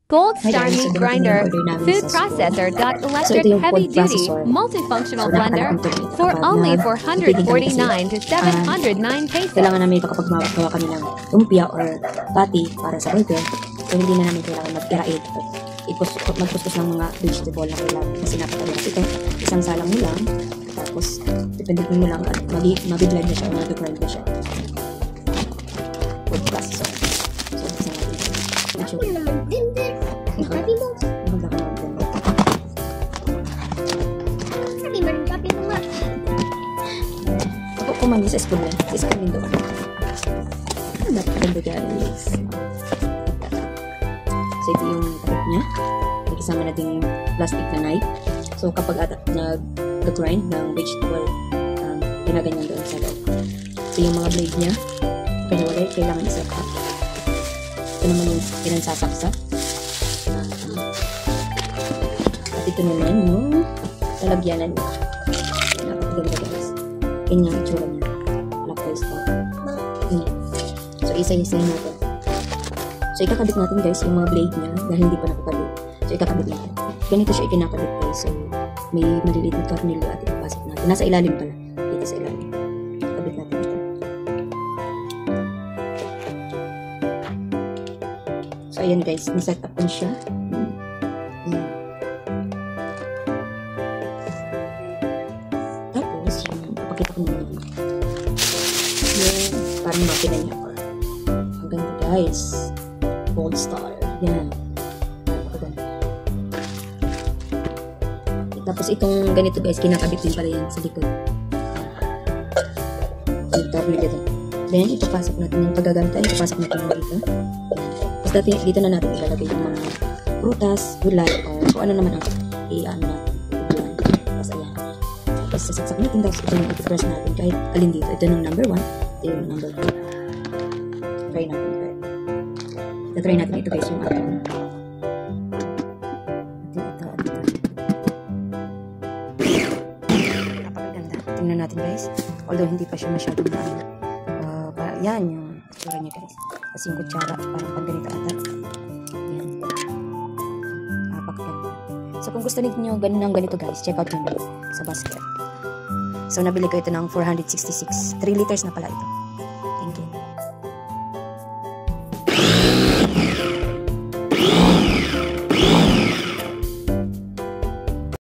Gold Hi Star guys, Meat so Grinder, order namin Food sa Processor, So Electric ito yung Heavy food Duty processor. Multifunctional So Blender nakakalap ito for kapag only nag-feeding kami kasi, 449 to 709 pesos. kailangan namin ito kapag magawa kami ng lumpia or patty para sa burger. So hindi na namin kailangan mag-irait at magkuskus ng mga vegetable na kailangan kasi napakaliwas ito. Isang salang mo lang, tapos dependent mo lang at mabiblend na siya, mag-grind na siya. Food processor. So isa natin. Ako naman din din. Sabi mo. Maganda ka naman din. Sabi mo rin sabi mo nga. Ako kumani sa spoon lang. Sa spoon din doon. Napaganda guys. So ito yung kapit niya. May kasama nating plastic na knife. So kapag nag-grind ng vegetable, ginaganyan doon sa loob. So yung mga blade niya, kailangan kailangan isa pa. Ito naman yung pinansasaksak. At ito naman yung lalagyanan niya. Napakaganda guys. Ganyan ang itsura niya. Lapos pa. So isa-isayin natin. So ikakabit natin guys yung mga blade niya dahil hindi pa nakakabit. So ikakabit natin. Ganito siya ikinakabit guys. So may maliliit na tornilyo at ipapasok natin. Nasa ilalim pala. Dito sa ilalim. Ikakabit natin ito. So ayan guys, naset up na siya. Tapos yung papakita ko naman yung parang makina niya. Ang ganda guys. Gold Star. Yan. Tapos itong ganito guys, kinakabit din pala yan sa likod. Tornilyo dito. Then ipapasok natin yung paggagamit tayo. Ipapasok natin yung dito. Tapos dito na natin ilalagay yung mga prutas, gulay, or kung ano naman ang i-ano natin. Tapos ayan. Tapos sasaksak natin. Tapos ito yung itipress natin kahit alin dito. Ito yung number 1. Ito yung number 2. Try natin. Try natin ito guys yung ating napakaganda. Tingnan natin guys. Although hindi pa siya masyadong yan yung tsura niya guys. Kasi yung kutsara parang pang ganito ata. Yan. Napakaganda. So kung gusto niyo ganito guys, check out nyo sa basket. So nabili ko ito ng 466. 3 liters na pala ito.